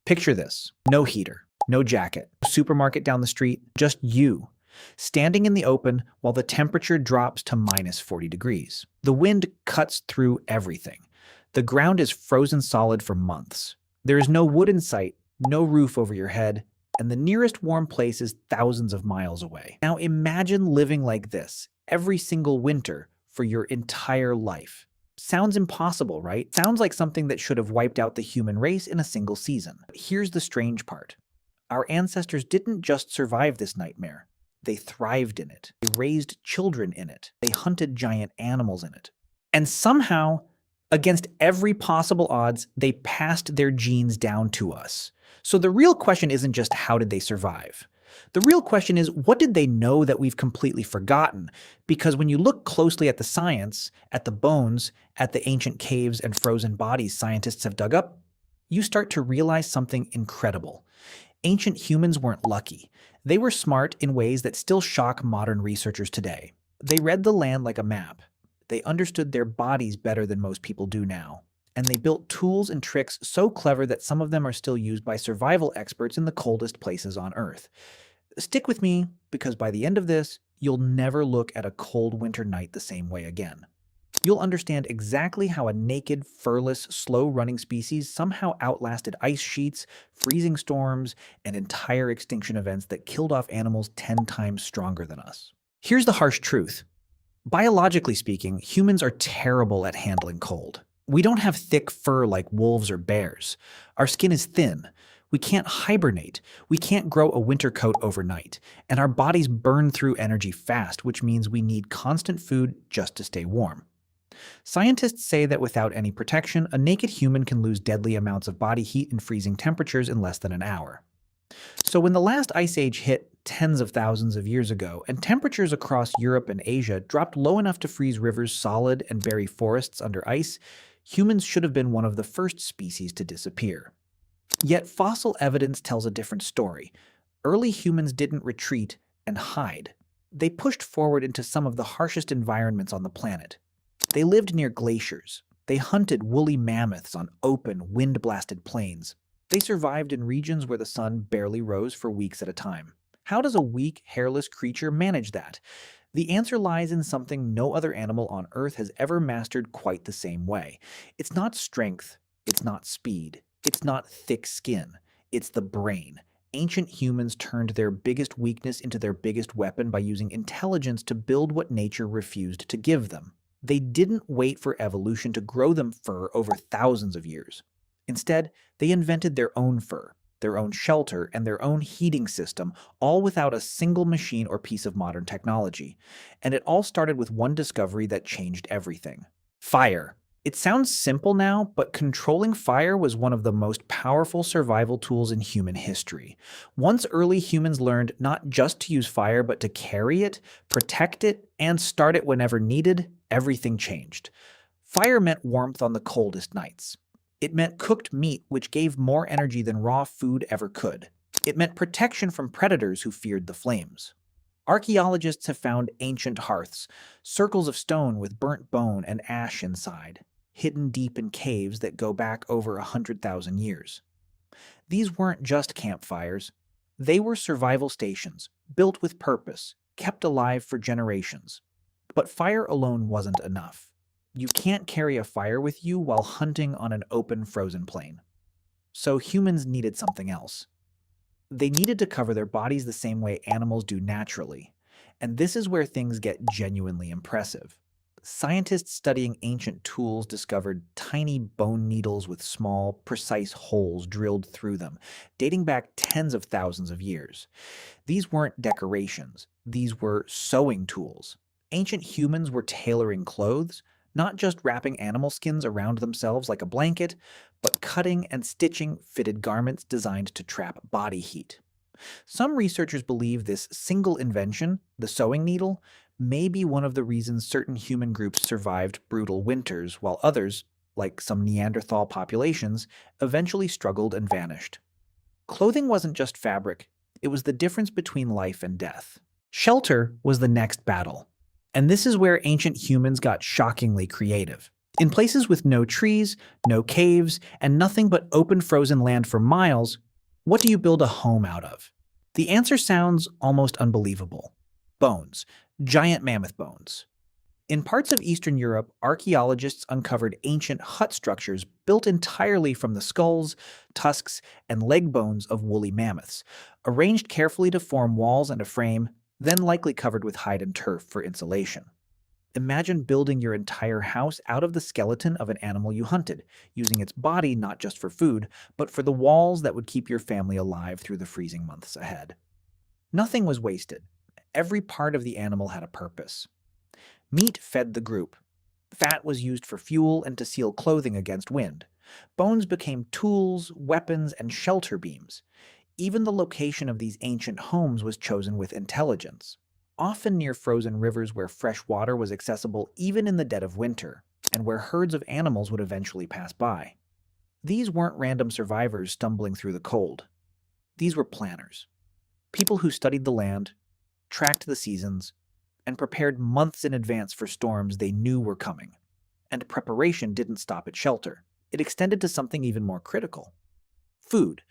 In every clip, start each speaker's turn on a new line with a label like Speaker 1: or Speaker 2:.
Speaker 1: Picture this: no heater, no jacket, supermarket down the street, just you, standing in the open while the temperature drops to minus 40 degrees. The wind cuts through everything. The ground is frozen solid for months. There is no wood in sight, no roof over your head, and the nearest warm place is thousands of miles away. Now imagine living like this every single winter for your entire life. Sounds impossible, right? Sounds like something that should have wiped out the human race in a single season. But here's the strange part. Our ancestors didn't just survive this nightmare. They thrived in it. They raised children in it. They hunted giant animals in it. And somehow, against every possible odds, they passed their genes down to us. So the real question isn't just how did they survive? The real question is, what did they know that we've completely forgotten? Because when you look closely at the science, at the bones, at the ancient caves and frozen bodies scientists have dug up, you start to realize something incredible. Ancient humans weren't lucky. They were smart in ways that still shock modern researchers today. They read the land like a map. They understood their bodies better than most people do now. And they built tools and tricks so clever that some of them are still used by survival experts in the coldest places on Earth. Stick with me, because by the end of this, you'll never look at a cold winter night the same way again. You'll understand exactly how a naked, furless, slow-running species somehow outlasted ice sheets, freezing storms, and entire extinction events that killed off animals 10 times stronger than us. Here's the harsh truth. Biologically speaking, humans are terrible at handling cold. We don't have thick fur like wolves or bears. Our skin is thin. We can't hibernate. We can't grow a winter coat overnight. And our bodies burn through energy fast, which means we need constant food just to stay warm. Scientists say that without any protection, a naked human can lose deadly amounts of body heat in freezing temperatures in less than an hour. So when the last ice age hit tens of thousands of years ago, and temperatures across Europe and Asia dropped low enough to freeze rivers solid and bury forests under ice, humans should have been one of the first species to disappear. Yet fossil evidence tells a different story. Early humans didn't retreat and hide. They pushed forward into some of the harshest environments on the planet. They lived near glaciers. They hunted woolly mammoths on open, wind-blasted plains. They survived in regions where the sun barely rose for weeks at a time. How does a weak, hairless creature manage that? The answer lies in something no other animal on Earth has ever mastered quite the same way. It's not strength. It's not speed. It's not thick skin. It's the brain. Ancient humans turned their biggest weakness into their biggest weapon by using intelligence to build what nature refused to give them. They didn't wait for evolution to grow them fur over thousands of years. Instead, they invented their own fur, their own shelter, and their own heating system, all without a single machine or piece of modern technology. And it all started with one discovery that changed everything: fire. It sounds simple now, but controlling fire was one of the most powerful survival tools in human history. Once early humans learned not just to use fire, but to carry it, protect it, and start it whenever needed, everything changed. Fire meant warmth on the coldest nights. It meant cooked meat, which gave more energy than raw food ever could. It meant protection from predators who feared the flames. Archaeologists have found ancient hearths, circles of stone with burnt bone and ash inside, hidden deep in caves that go back over 100,000 years. These weren't just campfires. They were survival stations, built with purpose, kept alive for generations. But fire alone wasn't enough. You can't carry a fire with you while hunting on an open, frozen plain. So humans needed something else. They needed to cover their bodies the same way animals do naturally. And this is where things get genuinely impressive. Scientists studying ancient tools discovered tiny bone needles with small, precise holes drilled through them, dating back tens of thousands of years. These weren't decorations. These were sewing tools. Ancient humans were tailoring clothes, not just wrapping animal skins around themselves like a blanket, but cutting and stitching fitted garments designed to trap body heat. Some researchers believe this single invention, the sewing needle, may be one of the reasons certain human groups survived brutal winters, while others, like some Neanderthal populations, eventually struggled and vanished. Clothing wasn't just fabric, it was the difference between life and death. Shelter was the next battle. And this is where ancient humans got shockingly creative. In places with no trees, no caves, and nothing but open frozen land for miles, what do you build a home out of? The answer sounds almost unbelievable. Bones, giant mammoth bones. In parts of Eastern Europe, archaeologists uncovered ancient hut structures built entirely from the skulls, tusks, and leg bones of woolly mammoths, arranged carefully to form walls and a frame, then likely covered with hide and turf for insulation. Imagine building your entire house out of the skeleton of an animal you hunted, using its body not just for food, but for the walls that would keep your family alive through the freezing months ahead. Nothing was wasted. Every part of the animal had a purpose. Meat fed the group. Fat was used for fuel and to seal clothing against wind. Bones became tools, weapons, and shelter beams. Even the location of these ancient homes was chosen with intelligence, often near frozen rivers where fresh water was accessible even in the dead of winter, and where herds of animals would eventually pass by. These weren't random survivors stumbling through the cold. These were planners. People who studied the land, tracked the seasons, and prepared months in advance for storms they knew were coming. And preparation didn't stop at shelter. It extended to something even more critical. Food,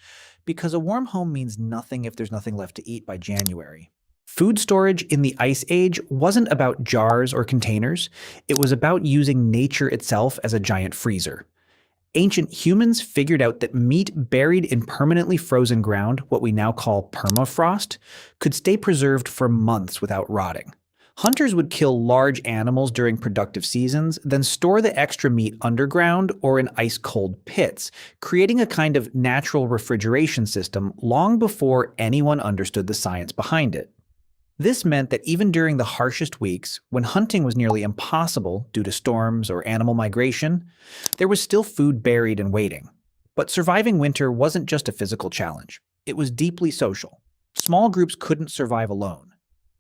Speaker 1: because a warm home means nothing if there's nothing left to eat by January. Food storage in the Ice Age wasn't about jars or containers. It was about using nature itself as a giant freezer. Ancient humans figured out that meat buried in permanently frozen ground, what we now call permafrost, could stay preserved for months without rotting. Hunters would kill large animals during productive seasons, then store the extra meat underground or in ice-cold pits, creating a kind of natural refrigeration system long before anyone understood the science behind it. This meant that even during the harshest weeks, when hunting was nearly impossible due to storms or animal migration, there was still food buried and waiting. But surviving winter wasn't just a physical challenge. It was deeply social. Small groups couldn't survive alone.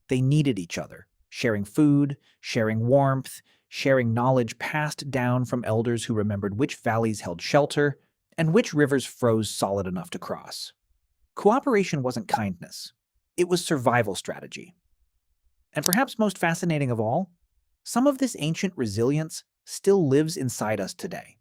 Speaker 1: They needed each other, sharing food, sharing warmth, sharing knowledge passed down from elders who remembered which valleys held shelter and which rivers froze solid enough to cross. Cooperation wasn't kindness. It was survival strategy. And perhaps most fascinating of all, some of this ancient resilience still lives inside us today.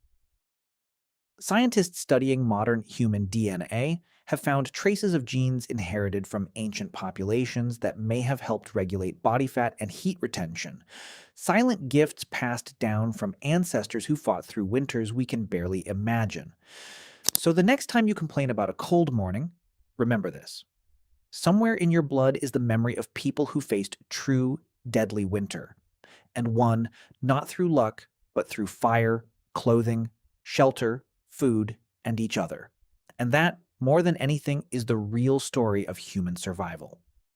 Speaker 1: Scientists studying modern human DNA have found traces of genes inherited from ancient populations that may have helped regulate body fat and heat retention, silent gifts passed down from ancestors who fought through winters we can barely imagine. So the next time you complain about a cold morning, remember this. Somewhere in your blood is the memory of people who faced true, deadly winter, and won not through luck, but through fire, clothing, shelter, food, and each other. And that, more than anything, is the real story of human survival.